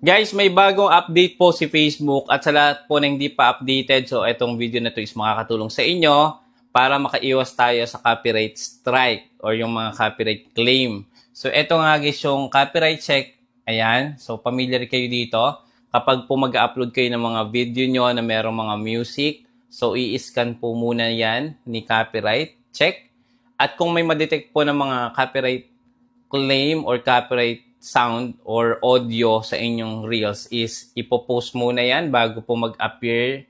Guys, may bagong update po si Facebook at sa lahat po na hindi pa updated, so itong video na to is makakatulong sa inyo para makaiwas tayo sa copyright strike or yung mga copyright claim. So ito nga guys yung copyright check. Ayan, so familiar kayo dito. Kapag po mag-upload kayo ng mga video nyo na merong mga music, so i-scan po muna yan ni copyright check. At kung may ma-detect po ng mga copyright claim or copyright sound or audio sa inyong reels is ipopost muna yan bago po mag-appear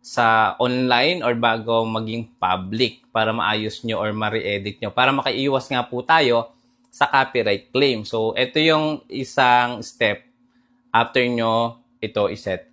sa online or bago maging public para maayos nyo or ma-re-edit nyo para makaiwas nga po tayo sa copyright claim. So, ito yung isang step after nyo ito iset.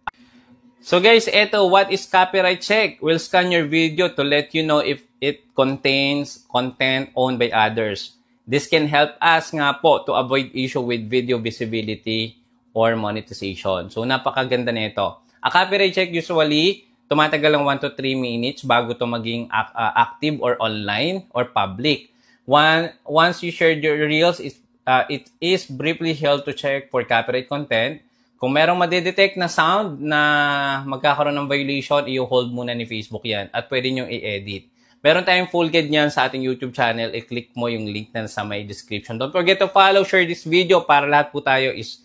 So guys, ito, what is copyright check? We'll scan your video to let you know if it contains content owned by others. This can help us nga po to avoid issue with video visibility or monetization. So, napakaganda nito. A copyright check usually, tumatagal lang 1 to 3 minutes bago to maging active or online or public. Once you share your reels, it is briefly held to check for copyright content. Kung merong madidetect na sound na magkakaroon ng violation, i-hold muna ni Facebook yan at pwede nyo i-edit. Meron tayong full guide niyan sa ating YouTube channel. I-click mo yung link na sa may description. Don't forget to follow, share this video para lahat po tayo is